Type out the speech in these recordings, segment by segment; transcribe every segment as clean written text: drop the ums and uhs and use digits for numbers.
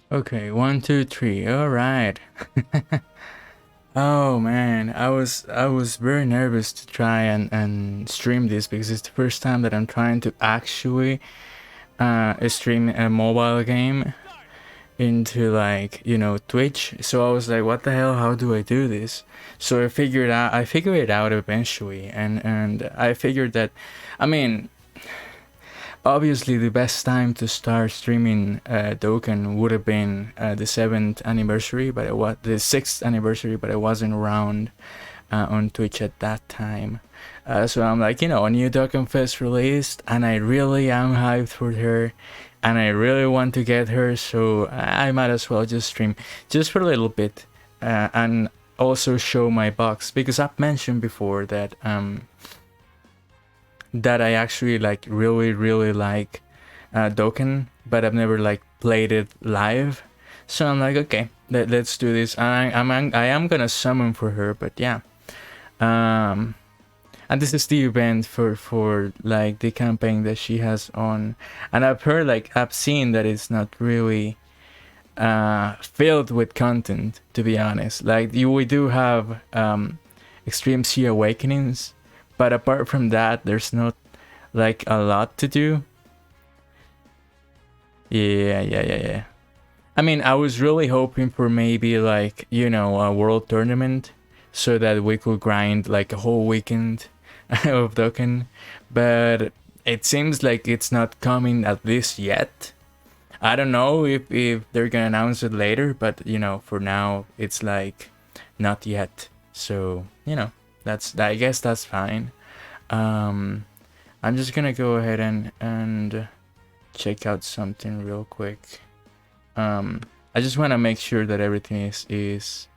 Okay, one, two, three. All right. Oh man, I was very nervous to try and stream this because it's the first time that I'm trying to actually stream a mobile game into, like, Twitch. So I was like, what the hell? How do I do this? So I figured it out eventually, and I figured that, I mean, obviously, the best time to start streaming Dokkan would have been the 7th anniversary, but it was the 6th anniversary, but I wasn't around on Twitch at that time. So I'm like, a new Dokkan Fest released, and I really am hyped for her, and I really want to get her, so I might as well just stream just for a little bit, and also show my box, because I've mentioned before that I actually like really like Dokkan, but I've never like played it live. So I'm like, okay, let's do this. I am gonna summon for her, but yeah. Um, and this is the event for like the campaign that she has on, and I've seen that it's not really filled with content, to be honest. Like we do have Extreme Sea Awakenings, but apart from that, there's not like a lot to do. Yeah. I mean, I was really hoping for maybe like, a world tournament so that we could grind like a whole weekend of Dokkan, but it seems like it's not coming at least yet. I don't know if they're gonna announce it later, but for now it's like not yet. So, that's, I guess that's fine. Um, I'm just gonna go ahead and check out something real quick. I just want to make sure that everything is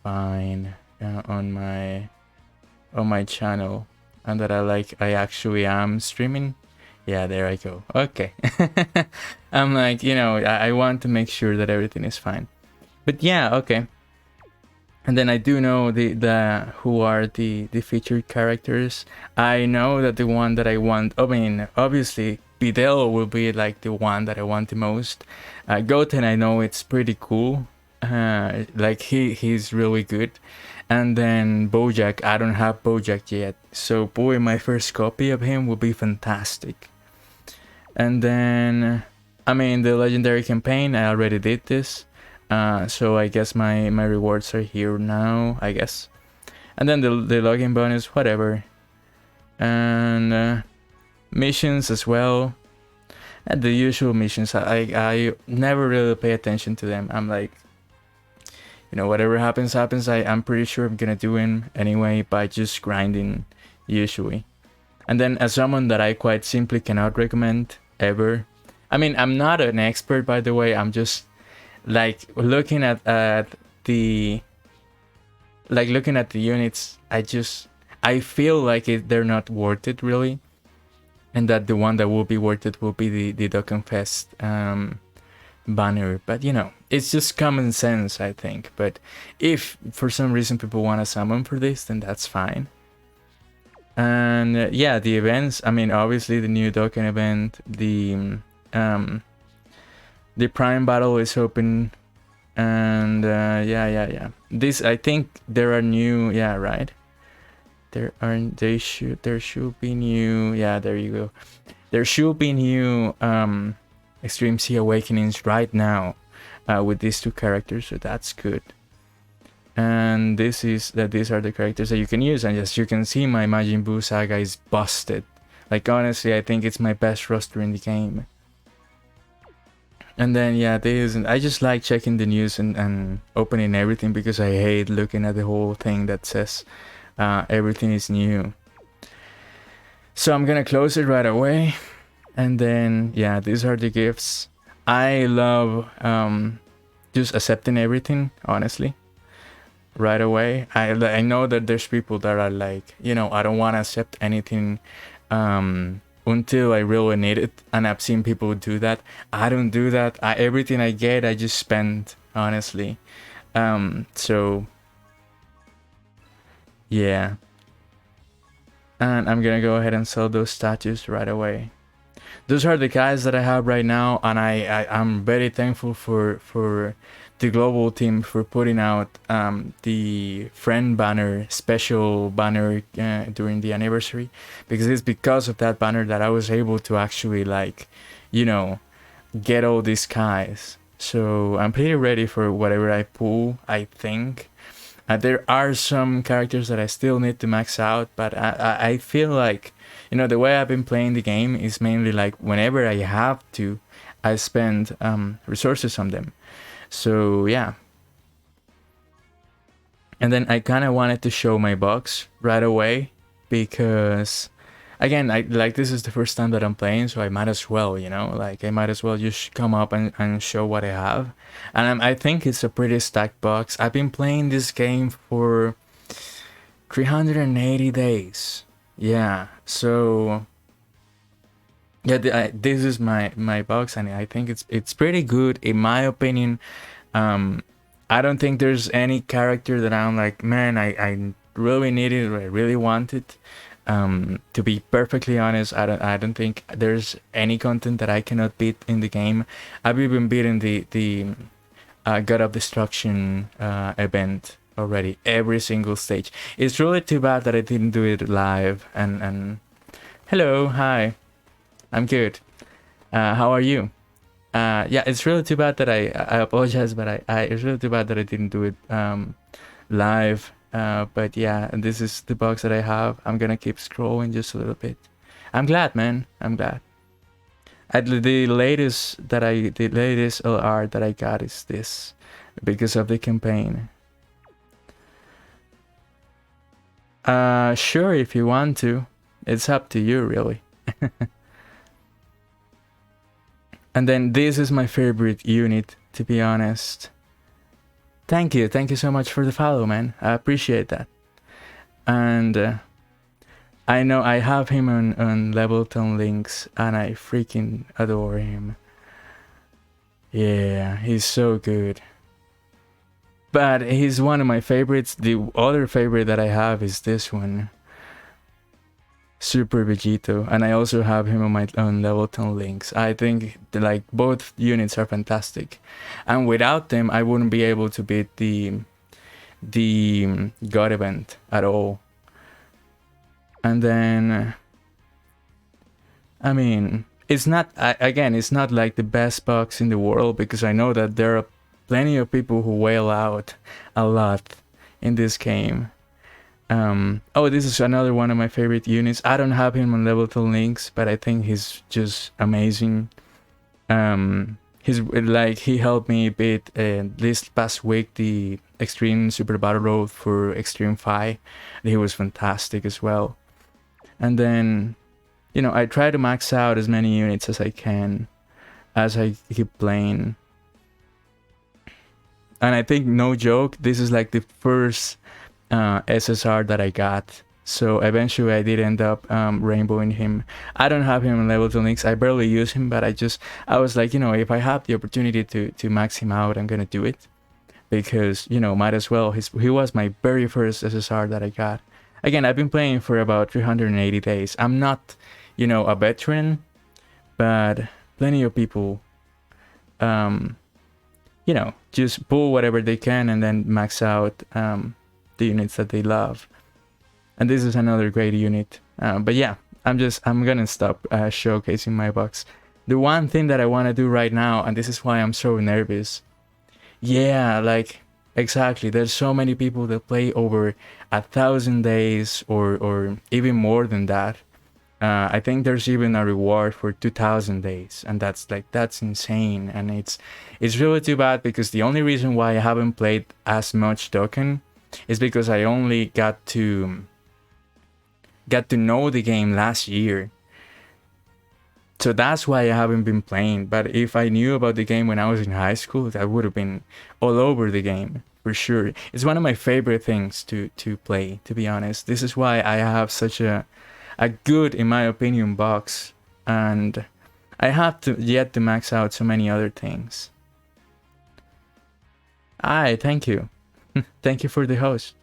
fine on my channel, and that I actually am streaming. Yeah, there I go. Okay. I'm like, I want to make sure that everything is fine. But yeah, okay. And then I do know the who are the featured characters. I know that the one that I want, I mean, obviously Videl will be like the one that I want the most. Goten, I know it's pretty cool. Like he's really good. And then Bojack, I don't have Bojack yet. So boy, my first copy of him will be fantastic. And then, I mean, the legendary campaign, I already did this. So I guess my rewards are here now, I guess. And then the login bonus, whatever. And missions as well. And the usual missions, I never really pay attention to them. I'm like, whatever happens. I'm pretty sure I'm gonna do them anyway by just grinding, usually. And then a summon that I quite simply cannot recommend ever. I mean, I'm not an expert, by the way. I'm just like looking at the units. I feel like they're not worth it really, and that the one that will be worth it will be the Dokkan Fest banner. But it's just common sense, I think. But if for some reason people want to summon for this, then that's fine. And yeah, the events, I mean, obviously the new Dokkan event, the Prime Battle is open, and yeah. This, I think there are new, yeah, right? There should be new, yeah, there you go. There should be new Extreme Sea Awakenings right now with these two characters, so that's good. And these are the characters that you can use, and as you can see, my Majin Buu saga is busted. Like, honestly, I think it's my best roster in the game. And then yeah, I just like checking the news and opening everything, because I hate looking at the whole thing that says everything is new. So I'm gonna close it right away. And then yeah, these are the gifts. I love just accepting everything, honestly, right away. I know that there's people that are like, I don't want to accept anything until I really need it, and I've seen people do that. I don't do that. Everything I get, I just spend, honestly. So yeah, and I'm gonna go ahead and sell those statues right away. those are the guys that I have right now, and I'm very thankful for the global team for putting out the friend banner, special banner during the anniversary, because it's because of that banner that I was able to actually, like, you know, get all these guys. So I'm pretty ready for whatever I pull, I think. There are some characters that I still need to max out, but I feel like, you know, the way I've been playing the game is mainly like whenever I have to, I spend resources on them. So yeah. And then I kind of wanted to show my box right away because, again, this is the first time that I'm playing, so I might as well, you know, like I might as well just come up and show what I have. And I think it's a pretty stacked box. I've been playing this game for 380 days. Yeah, so yeah, this is my box, and I think it's pretty good in my opinion. I don't think there's any character that I'm like, man, I really need it or I really want it. To be perfectly honest, I don't think there's any content that I cannot beat in the game. I've even beaten the God of Destruction event already, every single stage. It's really too bad that I didn't do it live. And hello, hi, I'm good. How are you? Yeah, it's really too bad that I apologize, but it's really too bad that I didn't do it live. But yeah, this is the box that I have. I'm gonna keep scrolling just a little bit. I'm glad, man. I'm glad. The latest LR that I got is this, because of the campaign. Sure, if you want to. It's up to you, really. And then this is my favorite unit, to be honest. Thank you so much for the follow, man. I appreciate that. And I know I have him on Levelton links, and I freaking adore him. Yeah, he's so good. But he's one of my favorites. The other favorite that I have is this one, Super Vegito, and I also have him on my own Levelton links. I think like both units are fantastic, and without them I wouldn't be able to beat the God event at all. And then I mean, it's not, again, it's not like the best box in the world, because I know that there are plenty of people who wail out a lot in this game. Oh, this is another one of my favorite units. I don't have him on Levelton links, but I think he's just amazing. He's like, he helped me beat this past week the Extreme Super Battle Road for Extreme 5. He was fantastic as well. And then, you know, I try to max out as many units as I can as I keep playing. And I think, no joke, this is like the first SSR that I got. So eventually I did end up rainbowing him. I don't have him on Levelton links. I barely use him, but I was like, you know, if I have the opportunity to max him out, I'm gonna do it. Because, you know, might as well. He was my very first SSR that I got. Again, I've been playing for about 380 days. I'm not, you know, a veteran, but plenty of people, you know, just pull whatever they can and then max out the units that they love. And this is another great unit. But yeah, I'm gonna stop showcasing my box. The one thing that I want to do right now, and this is why I'm so nervous. Yeah, like, exactly. There's so many people that play over 1,000 days or even more than that. I think there's even a reward for 2,000 days, and that's insane. And it's really too bad, because the only reason why I haven't played as much Dokkan is because I only got to know the game last year. So that's why I haven't been playing. But if I knew about the game when I was in high school, I would have been all over the game for sure. It's one of my favorite things to play, to be honest. This is why I have such a good, in my opinion, box, and I have yet to max out so many other things. Thank you. Thank you for the host.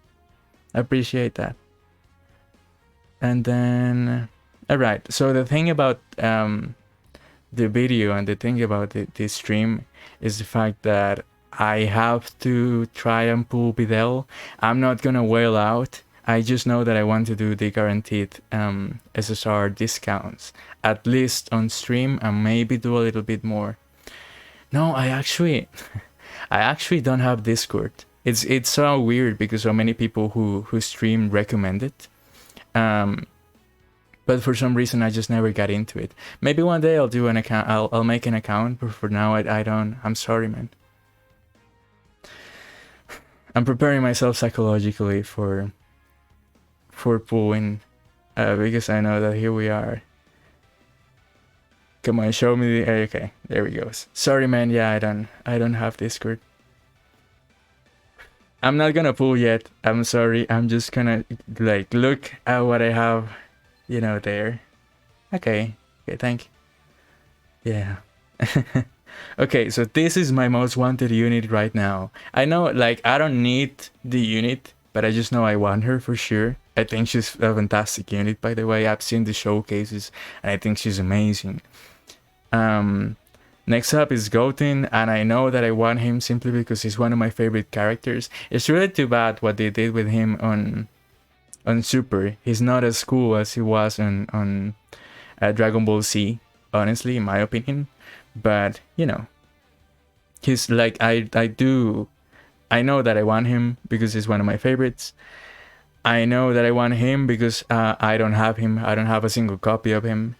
I appreciate that. And then, all right. So the thing about the video and the thing about the stream is the fact that I have to try and pull Videl. I'm not gonna wail out. I just know that I want to do the guaranteed SSR discounts, at least on stream, and maybe do a little bit more. No, I actually don't have Discord. It's so weird because so many people who stream recommend it. But for some reason I just never got into it. Maybe one day I'll do an account. I'll make an account, but for now I don't. I'm sorry, man. I'm preparing myself psychologically for pulling, because I know that here we are. Come on, show me the. Okay, there we go. Sorry, man. Yeah, I don't have Discord. I'm not gonna pull yet. I'm sorry. I'm just gonna like look at what I have, you know, there. Okay. Okay, thank you. Yeah. Okay, so this is my most wanted unit right now. I know, like, I don't need the unit, but I just know I want her for sure. I think she's a fantastic unit, by the way. I've seen the showcases, and I think she's amazing. Next up is Goten, and I know that I want him simply because he's one of my favorite characters. It's really too bad what they did with him on Super. He's not as cool as he was on Dragon Ball Z, honestly, in my opinion. But you know, he's like I know that I want him because he's one of my favorites. I know that I want him because I don't have him. I don't have a single copy of him.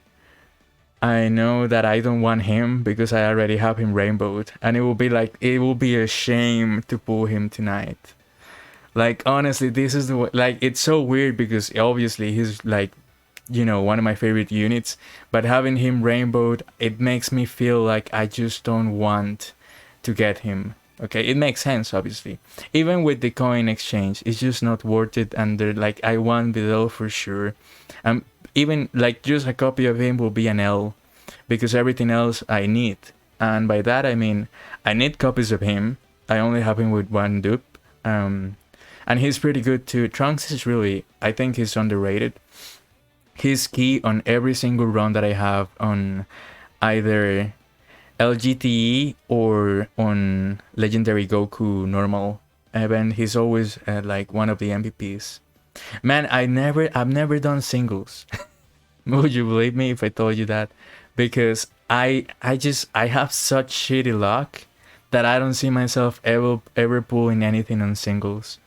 I know that I don't want him because I already have him rainbowed, and it will be a shame to pull him tonight. Like, honestly, this is it's so weird because obviously he's like, you know, one of my favorite units, but having him rainbowed, it makes me feel like I just don't want to get him. Okay, it makes sense, obviously. Even with the coin exchange, it's just not worth it, and they're like, I want below for sure. Even like just a copy of him will be an L, because everything else I need. And by that I mean I need copies of him. I only have him with one dupe. And he's pretty good too. Trunks is really, I think he's underrated. He's key on every single run that I have on either LGTE or on Legendary Goku normal event. He's always like one of the MVPs. Man, I've never done singles. Would you believe me if I told you that? Because I have such shitty luck that I don't see myself ever pulling anything on singles.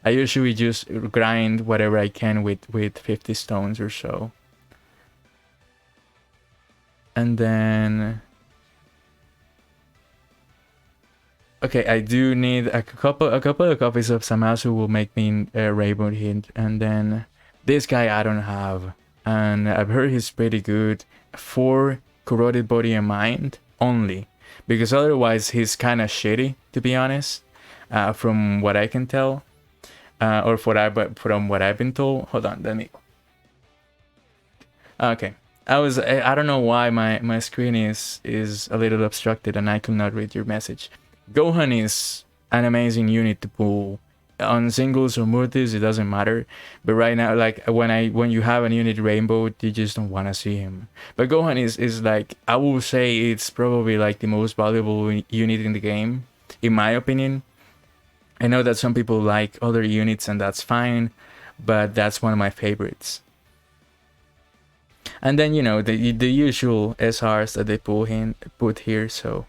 I usually just grind whatever I can with 50 stones or so. And then okay, I do need a couple of copies of Samasu will make me a Rainbow hit, and then this guy I don't have, and I've heard he's pretty good for Corroded Body and Mind only, because otherwise he's kind of shitty, to be honest, from what I can tell, or from what I've been told. Hold on, let me. Okay, I don't know why my screen is a little obstructed and I could not read your message. Gohan is an amazing unit to pull on singles or multis, it doesn't matter. But right now, like when you have a unit rainbow, you just don't want to see him. But Gohan is like, I will say it's probably like the most valuable unit in the game, in my opinion. I know that some people like other units and that's fine, but that's one of my favorites. And then, you know, the usual SRs that they put here, so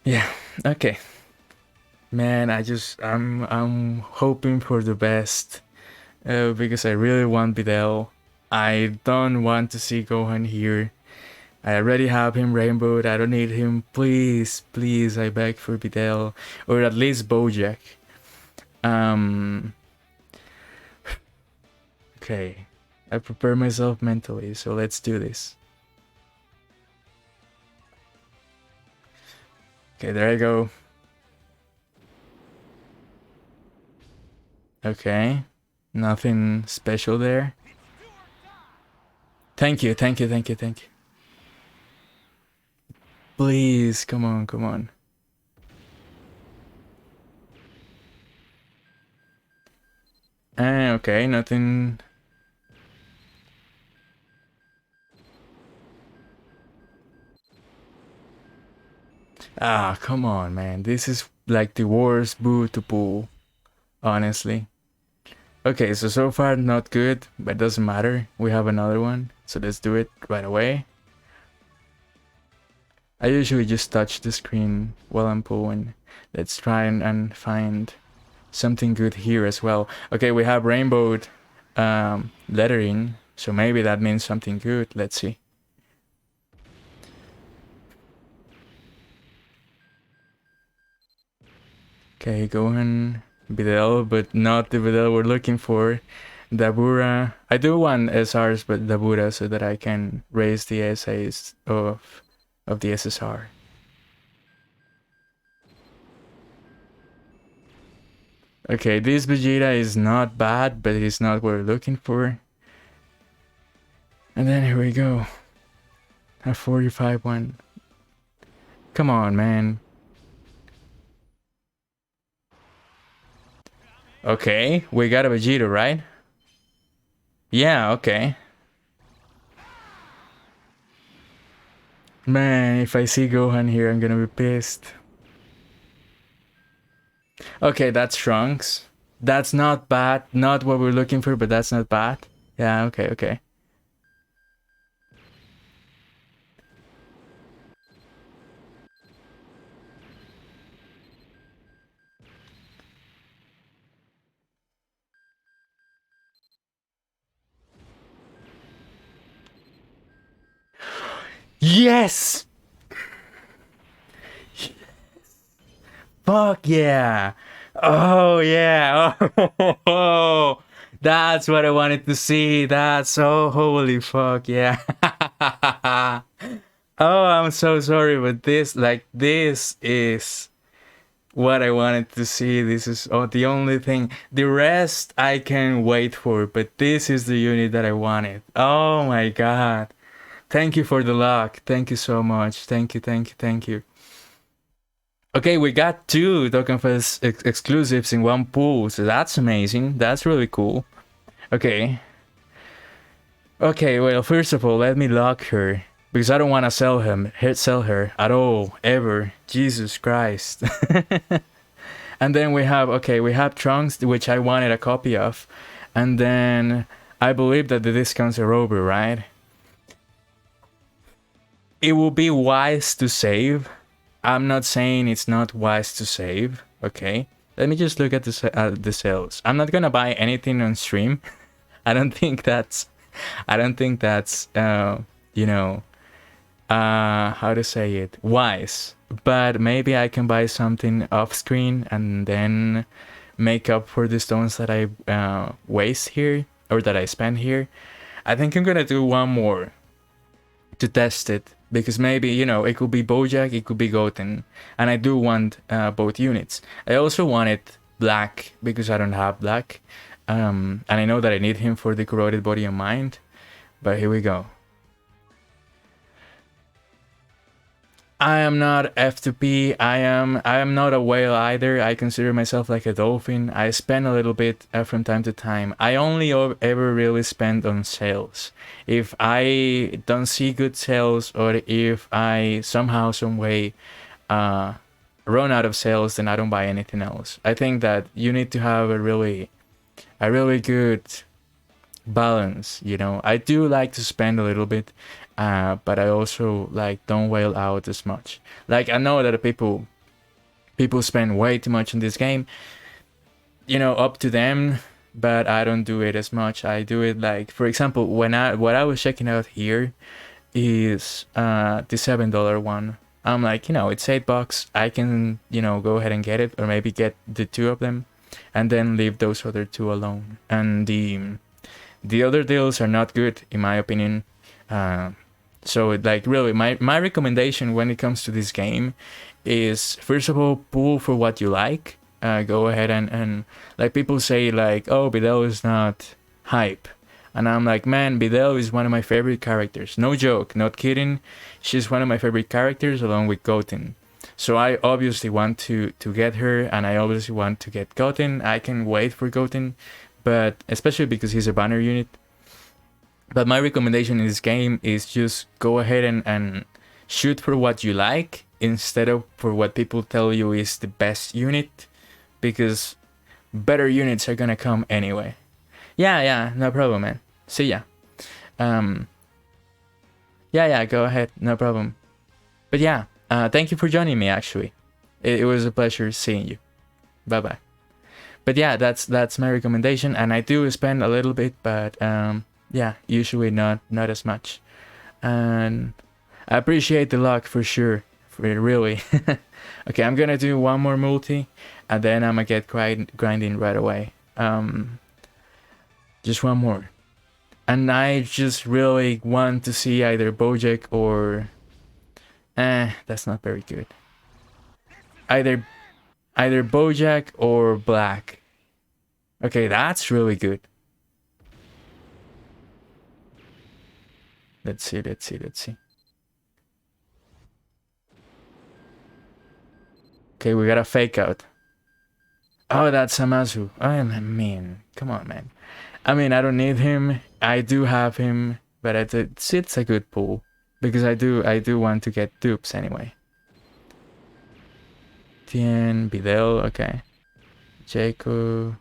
yeah, okay. Man, I'm hoping for the best, because I really want Videl. I don't want to see Gohan here. I already have him rainbowed. I don't need him. Please, please, I beg for Videl, or at least Bojack. Okay, I prepare myself mentally, so let's do this. Okay, there I go. Okay, nothing special there. Thank you, thank you, thank you, thank you. Please, come on, come on. Okay, nothing. Ah, come on, man. This is like the worst boo to pull, honestly. Okay, so far not good, but doesn't matter. We have another one, so let's do it right away. I usually just touch the screen while I'm pulling. Let's try and find something good here as well. Okay, we have rainbowed lettering, so maybe that means something good. Let's see. Okay, Gohan, Videl, but not the Videl we're looking for. Dabura. I do want SRs, but Dabura, so that I can raise the essays of the SSR. Okay, this Vegeta is not bad, but it's not what we're looking for. And then here we go. A 45 one. Come on, man. Okay, we got a Vegeta, right? Yeah, okay. Man, if I see Gohan here, I'm gonna be pissed. Okay, that's Trunks. That's not bad. Not what we're looking for, but that's not bad. Yeah, okay, okay. Yes! Fuck yeah! Oh yeah! Oh, that's what I wanted to see. That's so holy fuck yeah! Oh, I'm so sorry, but this is what I wanted to see. This is the only thing. The rest I can wait for, but this is the unit that I wanted. Oh my god! Thank you for the luck. Thank you so much. Thank you, thank you, thank you. Okay, we got two Dokkan Fest exclusives in one pool, so that's amazing. That's really cool. Okay. Okay, well, first of all, let me lock her because I don't want to sell her at all, ever. Jesus Christ. And then we have Trunks, which I wanted a copy of, and then I believe that the discounts are over, right? It will be wise to save. I'm not saying it's not wise to save, okay? Let me just look at the sales. I'm not gonna buy anything on stream. I don't think that's you know, how to say it, wise. But maybe I can buy something off screen and then make up for the stones that I waste here, or that I spend here. I think I'm gonna do one more to test it, because maybe, it could be Bojack, it could be Goten, and I do want both units. I also wanted black because I don't have black, and I know that I need him for the corroded body and mind, but here we go. I am not F2P. I am not a whale either. I consider myself like a dolphin. I spend a little bit from time to time. I only ever really spend on sales. If I don't see good sales, or if I somehow, some way run out of sales, then I don't buy anything else. I think that you need to have a really good balance. I do like to spend a little bit, but I also don't whale out as much. I know that people spend way too much in this game, up to them, but I don't do it as much. I do it for example, what I was checking out here is the $7 one. I'm like, it's $8. I can, go ahead and get it, or maybe get the two of them and then leave those other two alone. And the other deals are not good, in my opinion. So really, my recommendation when it comes to this game is, first of all, pull for what you like. Go ahead and people say oh, Videl is not hype. And I'm like, man, Videl is one of my favorite characters. No joke, not kidding. She's one of my favorite characters along with Goten. So I obviously want to get her, and I obviously want to get Goten. I can wait for Goten, but especially because he's a banner unit. But my recommendation in this game is just go ahead and shoot for what you like, instead of for what people tell you is the best unit, because better units are gonna come anyway. Yeah, no problem, man. See ya. Yeah, go ahead, no problem. But yeah, thank you for joining me. Actually, it was a pleasure seeing you. Bye bye. But yeah, that's my recommendation, and I do spend a little bit, but yeah, usually not as much. And I appreciate the luck for sure, really. Okay, I'm gonna do one more multi, and then I'm gonna get grinding right away. Just one more, and I just really want to see either Bojack or, that's not very good. Either Bojack or Black. Okay, that's really good. Let's see. Okay, we got a fake out. Oh, that's Samazu. I mean, come on, man. I mean, I don't need him. I do have him, but it's a good pull because I do want to get dupes anyway. Tien, Videl, okay. Jaco.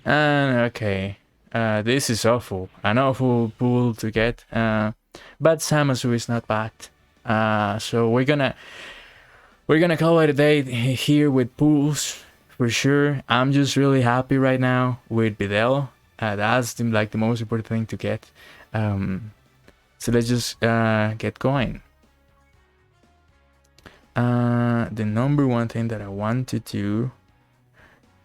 And okay. This is awful. An awful pull to get. But Samazu is not bad. So we're gonna call it a day here with pools for sure. I'm just really happy right now with Videl. That's the most important thing to get. So let's just get going. The number one thing that I want to do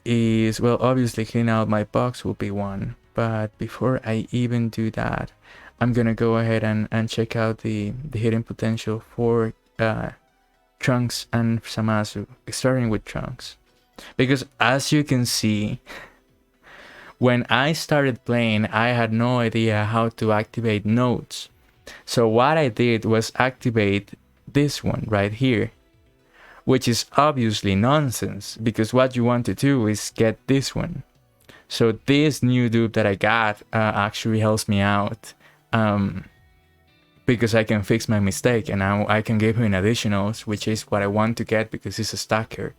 is, well, obviously clean out my box will be one, but before I even do that, I'm gonna go ahead and check out the hidden potential for Trunks and Samazu, starting with Trunks, because as you can see, when I started playing, I had no idea how to activate nodes. So what I did was activate this one right here, which is obviously nonsense, because what you want to do is get this one. So this new dupe that I got actually helps me out, because I can fix my mistake, and I can give him additionals, which is what I want to get because he's a stacker.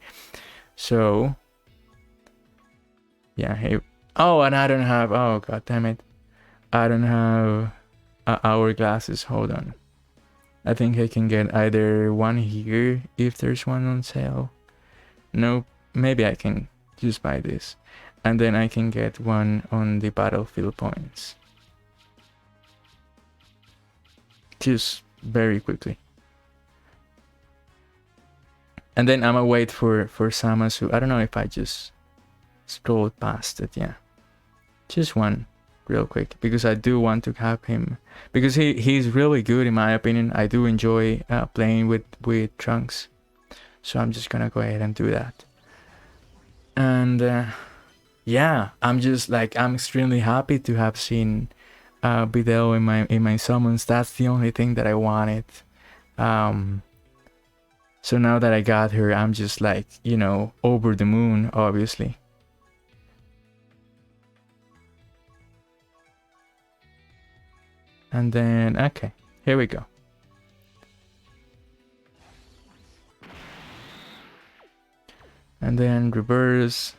So yeah, hey, oh, and I don't have, oh god damn it, I don't have hourglasses. Hold on, I think I can get either one here if there's one on sale. Nope, maybe I can just buy this, and then I can get one on the battlefield points. Just very quickly. And then I'm gonna wait for Samazu. I don't know if I just scrolled past it, yeah. Just one real quick, because I do want to have him, because he's really good in my opinion. I do enjoy playing with Trunks, so I'm just gonna go ahead and do that. And yeah, I'm just like, I'm extremely happy to have seen Videl in my summons. That's the only thing that I wanted. So now that I got her, I'm just like, you know, over the moon, obviously. And then, okay, here we go. And then reverse.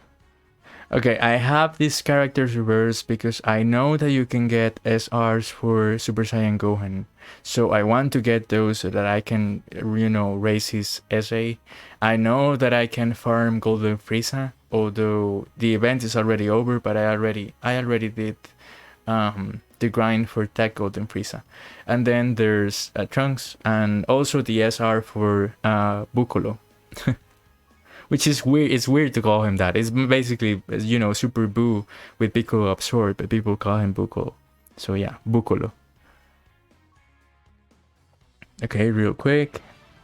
Okay, I have these characters reversed because I know that you can get SRs for Super Saiyan Gohan. So I want to get those so that I can, you know, raise his SA. I know that I can farm Golden Frieza, although the event is already over, but I already did the grind for Tech Golden Frieza. And then there's Trunks, and also the SR for Buccolo. Which is weird. It's weird to call him that. It's basically, you know, Super Buu with Piccolo absorbed, but people call him Buccolo. So yeah, Buccolo. Okay, real quick.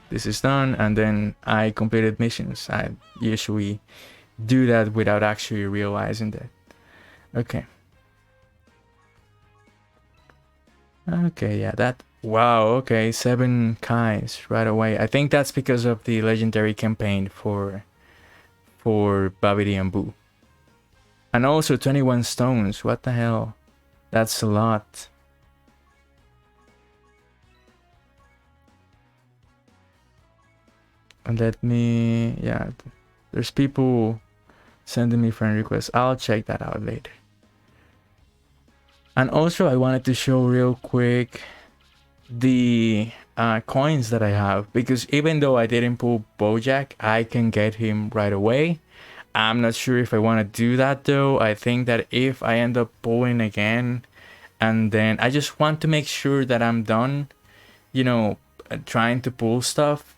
This is done, and then I completed missions. I usually do that without actually realizing that. Okay. Okay, yeah, that... Wow, okay, 7 Kais right away. I think that's because of the legendary campaign for Babidi and Boo. And also 21 stones, what the hell? That's a lot. And let me, yeah, there's people sending me friend requests. I'll check that out later. And also I wanted to show real quick the coins that I have, because even though I didn't pull Bojack, I can get him right away. I'm not sure if I want to do that though. I think that if I end up pulling again, and then I just want to make sure that I'm done, you know, trying to pull stuff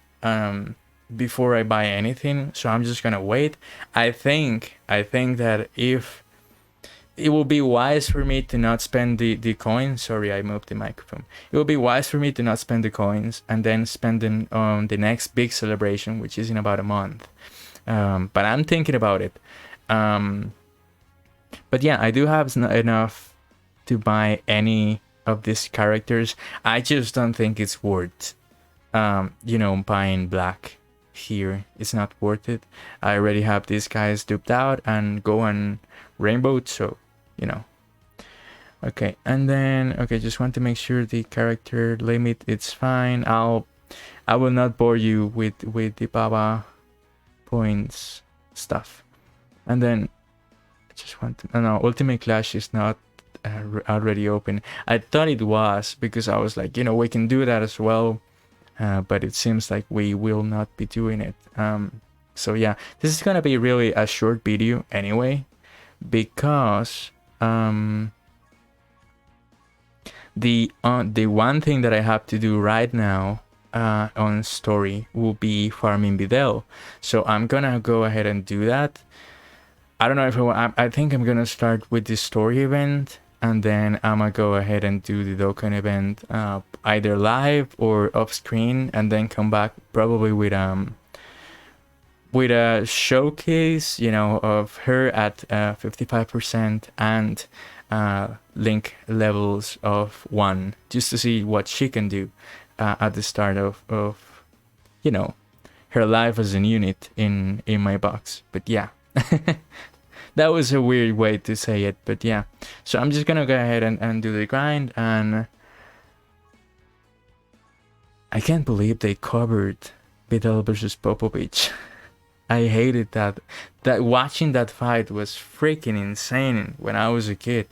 before I buy anything. So I'm just gonna wait. I think that if it will be wise for me to not spend the coins. Sorry, I moved the microphone. It will be wise for me to not spend the coins and then spend them on the next big celebration, which is in about a month. But I'm thinking about it. But yeah, I do have enough to buy any of these characters. I just don't think it's worth, you know, buying black here. It's not worth it. I already have these guys duped out and go on rainbow, so you know. Okay, and then okay, just want to make sure the character limit it's fine. I will not bore you with the Baba points stuff. And then I just want to, no, Ultimate Clash is not already open. I thought it was, because I was like, you know, we can do that as well, but it seems like we will not be doing it. So yeah, this is gonna be really a short video anyway, because the one thing that I have to do right now on story will be farming Videl. So I'm gonna go ahead and do that. I don't know if I think I'm gonna start with the story event, and then I'm gonna go ahead and do the Dokkan event either live or off screen, and then come back probably with a showcase, you know, of her at 55% and Link levels of 1, just to see what she can do at the start of you know, her life as a unit in my box. But yeah. That was a weird way to say it, but yeah. So I'm just gonna go ahead and do the grind, and I can't believe they covered Videl versus Popovich. I hated that. That watching that fight was freaking insane when I was a kid.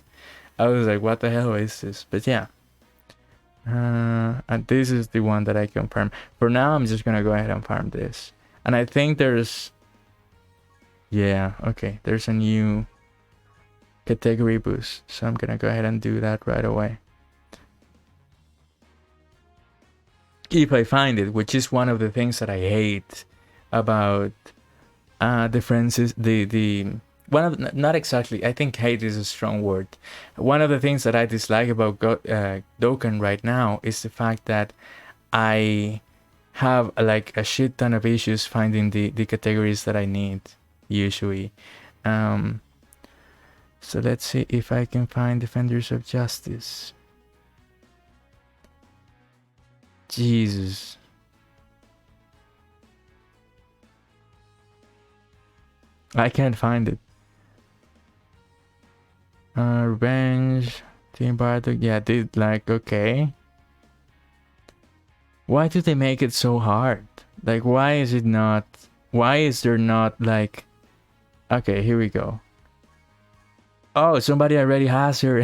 I was like, what the hell is this? But yeah. And this is the one that I can farm. For now, I'm just gonna go ahead and farm this. And I think there's... yeah, okay. There's a new category boost. So I'm gonna go ahead and do that right away. If I find it, which is one of the things that I hate about the friends, is the one of, not exactly, I think hate is a strong word. One of the things that I dislike about Dokkan right now is the fact that I have like a shit ton of issues finding the categories that I need usually. So let's see if I can find Defenders of Justice. Jesus. I can't find it. Revenge, Team Bardock, yeah, they like, okay. Why do they make it so hard? Like, why is it not, why is there not like, okay, here we go. Oh, somebody already has her.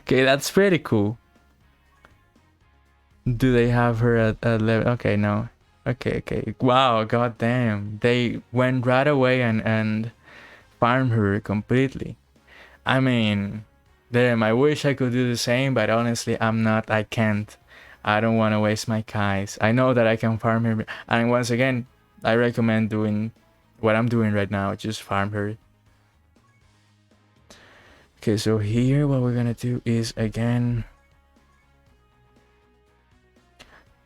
Okay, that's pretty cool. Do they have her at 11? Okay, no. Okay. Wow, goddamn. They went right away and farmed her completely. I mean, damn, I wish I could do the same, but honestly, I can't. I don't want to waste my Kais. I know that I can farm her. And once again, I recommend doing what I'm doing right now. Just farm her. Okay, so here what we're gonna do is, again,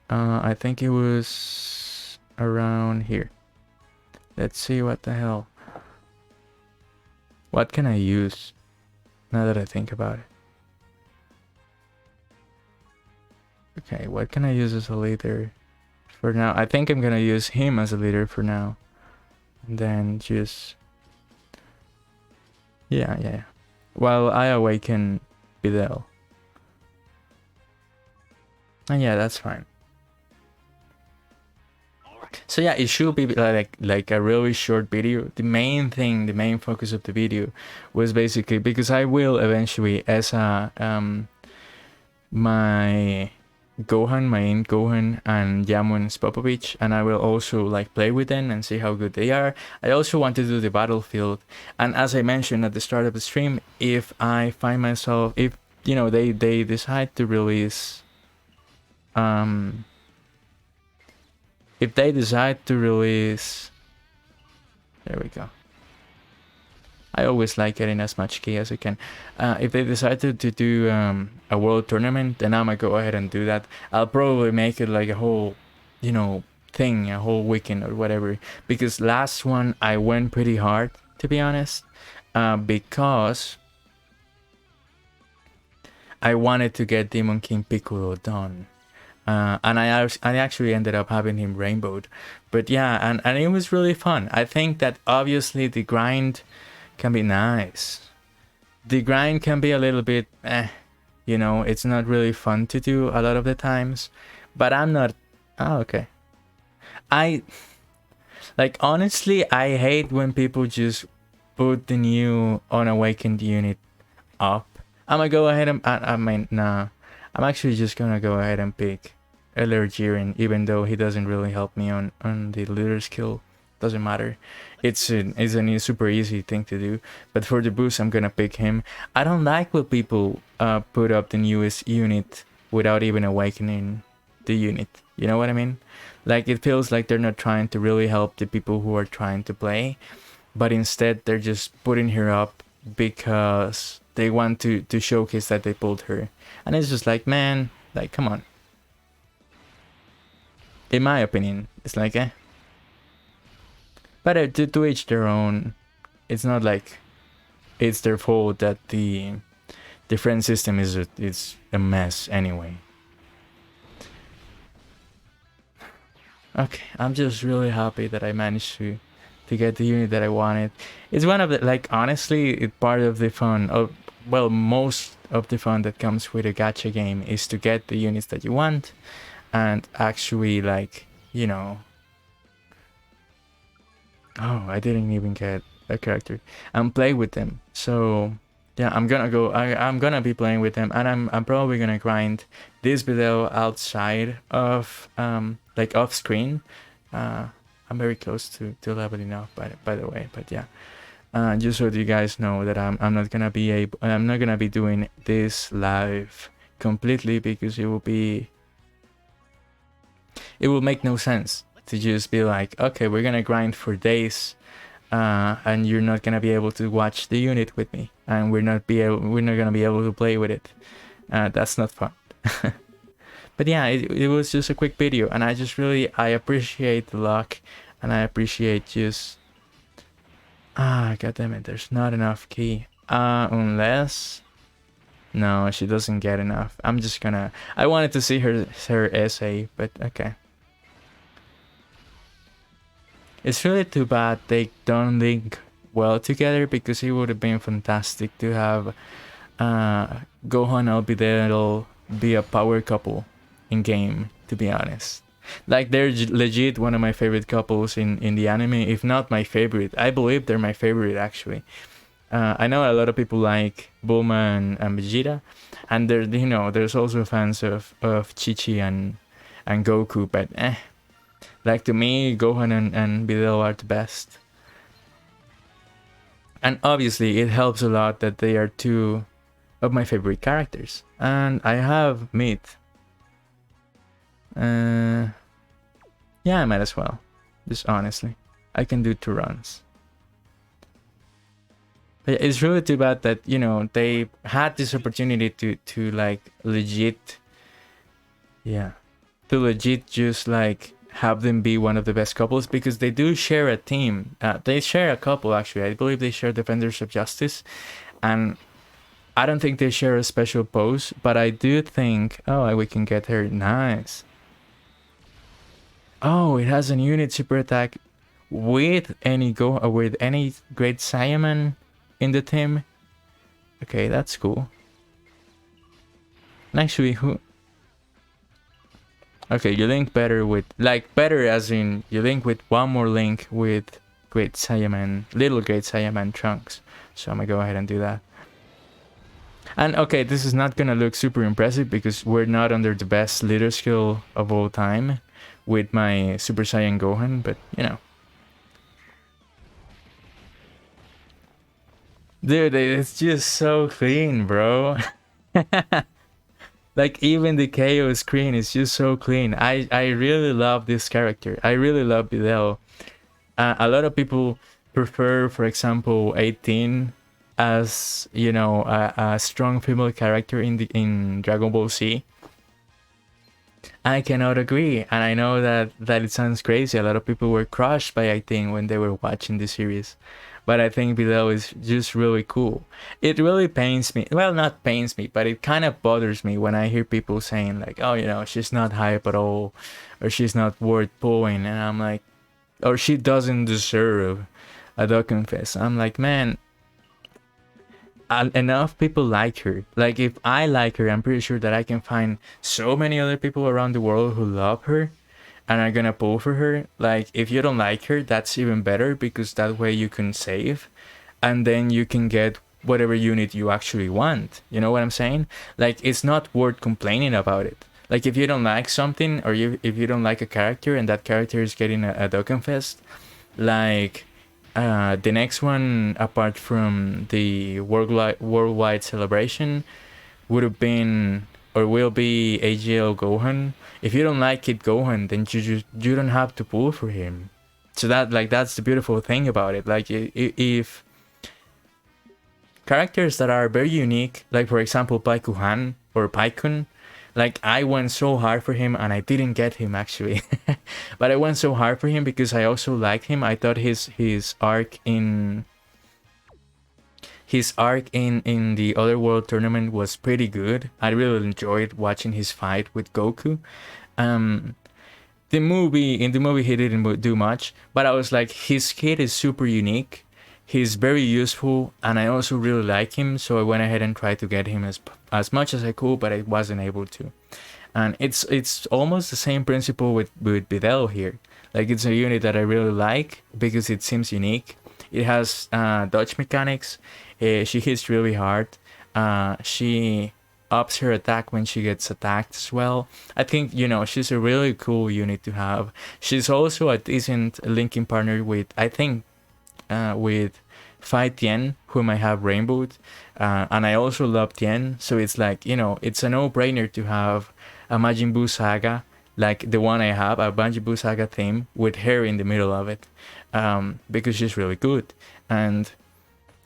I think it was around here. Let's see what the hell. What can I use now that I think about it? Okay, what can I use as a leader for now? I think I'm gonna use him as a leader for now. And then just... yeah. While I awaken Videl. And yeah, that's fine. So yeah, it should be like a really short video. The main thing, the main focus of the video was basically because I will eventually, as a my Gohan, my in Gohan and Yamon's Popovich, and I will also like play with them and see how good they are. I also want to do the battlefield, and as I mentioned at the start of the stream, if I find myself, if you know they decide to release, if they decide to release, there we go. I always like getting as much key as I can. If they decide to do a world tournament, then I'm gonna go ahead and do that. I'll probably make it like a whole, you know, thing, a whole weekend or whatever. Because last one I went pretty hard, to be honest, because I wanted to get Demon King Piccolo done. And I actually ended up having him rainbowed. But yeah, and it was really fun. I think that obviously the grind can be nice. The grind can be a little bit you know, it's not really fun to do a lot of the times, but I'm not. Oh, okay. I like, honestly, I hate when people just put the new unawakened unit up. I'm gonna go ahead and I mean, nah, I'm actually just gonna go ahead and pick Jiren, even though he doesn't really help me on the leader skill. Doesn't matter. It's a super easy thing to do. But for the boost, I'm gonna pick him. I don't like when people put up the newest unit without even awakening the unit. You know what I mean? Like, it feels like they're not trying to really help the people who are trying to play, but instead they're just putting her up because they want to showcase that they pulled her. And it's just like, man, like, come on. In my opinion, it's like, eh. But to each their own. It's not like it's their fault that the friend system is a mess anyway. Okay, I'm just really happy that I managed to get the unit that I wanted. It's one of the, like, honestly, it's part of the fun of, well, most of the fun that comes with a gacha game is to get the units that you want and actually, like, you know. Oh, I didn't even get a character and play with them. So yeah, I'm gonna be playing with them, and I'm probably gonna grind this video outside of like off screen. I'm very close to leveling up, by the way, but yeah, just so you guys know that I'm not gonna be doing this live completely, because it will make no sense to just be like, okay, we're gonna grind for days, and you're not gonna be able to watch the unit with me, and we're not gonna be able to play with it. That's not fun. But yeah, it was just a quick video, and I appreciate the luck, and I appreciate just god damn it, there's not enough key. Unless, no, she doesn't get enough. I wanted to see her essay, but okay. It's really too bad they don't link well together, because it would have been fantastic to have Gohan and Videl be a power couple in game, to be honest. Like, they're legit one of my favorite couples in the anime, if not my favorite. I believe they're my favorite, actually. I know a lot of people like Bulma and Vegeta, and there's also fans of Chi-Chi and Goku, but like, to me, Gohan and Videl are the best. And obviously, it helps a lot that they are two of my favorite characters. And I have Meat. Yeah, I might as well. Just honestly. I can do 2 runs. But it's really too bad that, they had this opportunity to like, legit... Yeah. To legit just, like, have them be one of the best couples, because they do share a team. They share a couple, actually. I believe they share Defenders of Justice, and I don't think they share a special pose, but I do think... Oh, we can get her. Nice. Oh, it has a unit super attack with any Great Saiyaman in the team. Okay, that's cool. And actually, Okay, you link better with, like, better as in you link with one more link with Great Saiyaman, Little Great Saiyaman Trunks. So I'm gonna go ahead and do that. And okay, this is not gonna look super impressive because we're not under the best leader skill of all time with my Super Saiyan Gohan, but you know. Dude, it's just so clean, bro. Like, even the KO screen is just so clean. I really love this character. I really love Videl. A lot of people prefer, for example, 18 as, you know, a strong female character in Dragon Ball Z. I cannot agree, and I know that it sounds crazy. A lot of people were crushed by 18 when they were watching the series, but I think Videl is just really cool. It really pains me. Well, not pains me, but it kind of bothers me when I hear people saying like, "Oh, you know, she's not hype at all," or "She's not worth pulling," and I'm like, or "She doesn't deserve a Dokkan Fest." I'm like, man, enough people like her. Like, if I like her, I'm pretty sure that I can find so many other people around the world who love her and are gonna pull for her. Like, if you don't like her, that's even better because that way you can save and then you can get whatever unit you actually want. You know what I'm saying? Like, it's not worth complaining about it. Like, if you don't like something, or if you don't like a character and that character is getting a Dokkan Fest, like, the next one, apart from the worldwide celebration, would have been or will be AGL Gohan. If you don't like Kid Gohan, then you don't have to pull for him. So that's the beautiful thing about it. Like, if characters that are very unique, like for example Paikuhan or Paikun, like, I went so hard for him and I didn't get him actually. But I went so hard for him because I also liked him. I thought his arc in the Other World tournament was pretty good. I really enjoyed watching his fight with Goku. In the movie he didn't do much, but I was like, his kid is super unique. He's very useful, and I also really like him, so I went ahead and tried to get him as much as I could, but I wasn't able to. And it's almost the same principle with Videl here. Like, it's a unit that I really like because it seems unique. It has dodge mechanics. She hits really hard. She ups her attack when she gets attacked as well. I think, you know, she's a really cool unit to have. She's also a decent linking partner with, I think, with Fight Tien, whom I have rainbowed, and I also love Tien, so it's like, you know, it's a no-brainer to have a Majin Buu saga like the one I have, a Majin Buu saga theme with her in the middle of it, because she's really good. And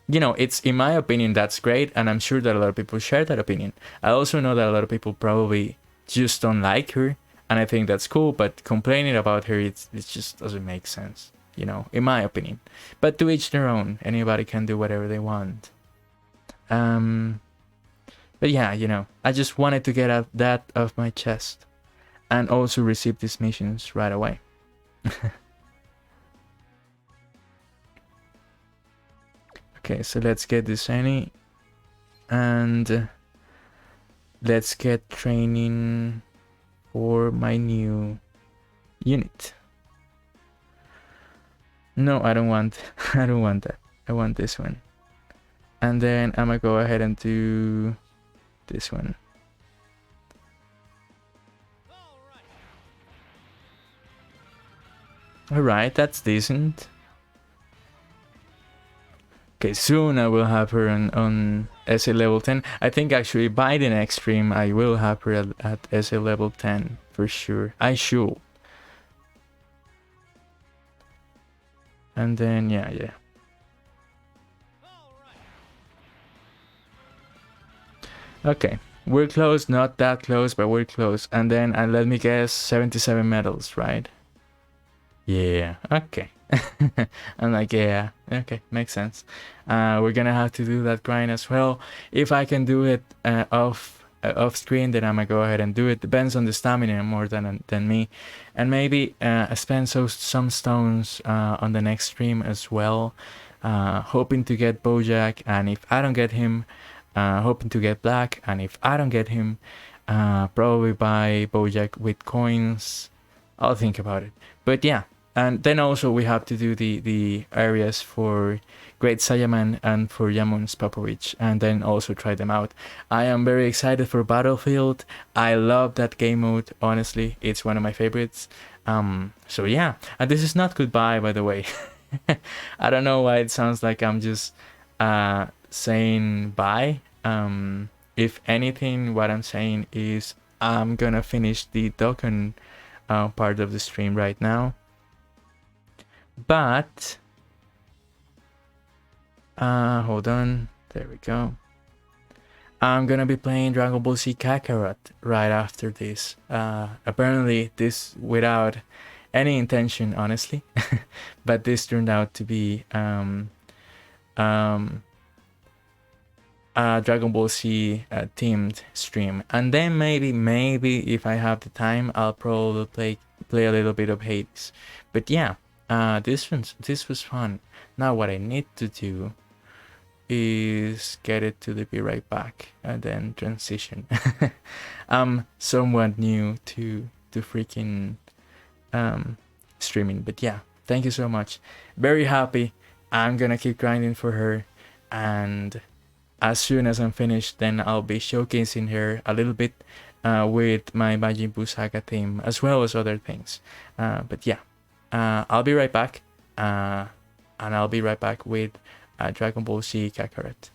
you know, it's, in my opinion, that's great, and I'm sure that a lot of people share that opinion. I also know that a lot of people probably just don't like her, and I think that's cool, but complaining about her, it just doesn't make sense, you know, in my opinion. But to each their own. Anybody can do whatever they want. But yeah, you know, I just wanted to get that off my chest and also receive these missions right away. Okay, so let's get this any, and let's get training for my new unit. No, I don't want I don't want that. I want this one. And then I'm gonna go ahead and do this one. Alright, that's decent. Okay, soon I will have her on SA level 10. I think actually by the next stream I will have her at SA level 10 for sure. I should. And then yeah. Okay, we're close, not that close, but we're close. And then let me guess, 77 medals, right? Yeah, okay. I'm like, yeah, okay, makes sense. We're gonna have to do that grind as well. If I can do it off screen, then I'm gonna go ahead and do it. Depends on the stamina more than me, and maybe spend some stones on the next stream as well. Hoping to get Bojack, and if I don't get him, hoping to get Black, and if I don't get him, Probably buy Bojack with coins. I'll think about it. But yeah, and then also we have to do the areas for Great Saiyaman and for Yamun's Popovich, and then also try them out. I am very excited for Battlefield. I love that game mode. Honestly, it's one of my favorites. So yeah, and this is not goodbye, by the way. I don't know why it sounds like I'm just saying bye. If anything, what I'm saying is I'm gonna finish the Dokkan part of the stream right now. But hold on, there we go. I'm gonna be playing Dragon Ball Z Kakarot right after this. Apparently this without any intention, honestly, but this turned out to be Dragon Ball Z themed stream, and then maybe if I have the time, I'll probably play a little bit of Hades. But yeah, this was fun. Now what I need to do is get it to the be right back and then transition. I'm somewhat new to freaking streaming, but yeah, thank you so much. Very happy. I'm gonna keep grinding for her, and as soon as I'm finished, then I'll be showcasing her a little bit with my Majin Buu Saga theme, as well as other things. But yeah, I'll be right back, and I'll be right back with Dragon Ball Z Kakarot.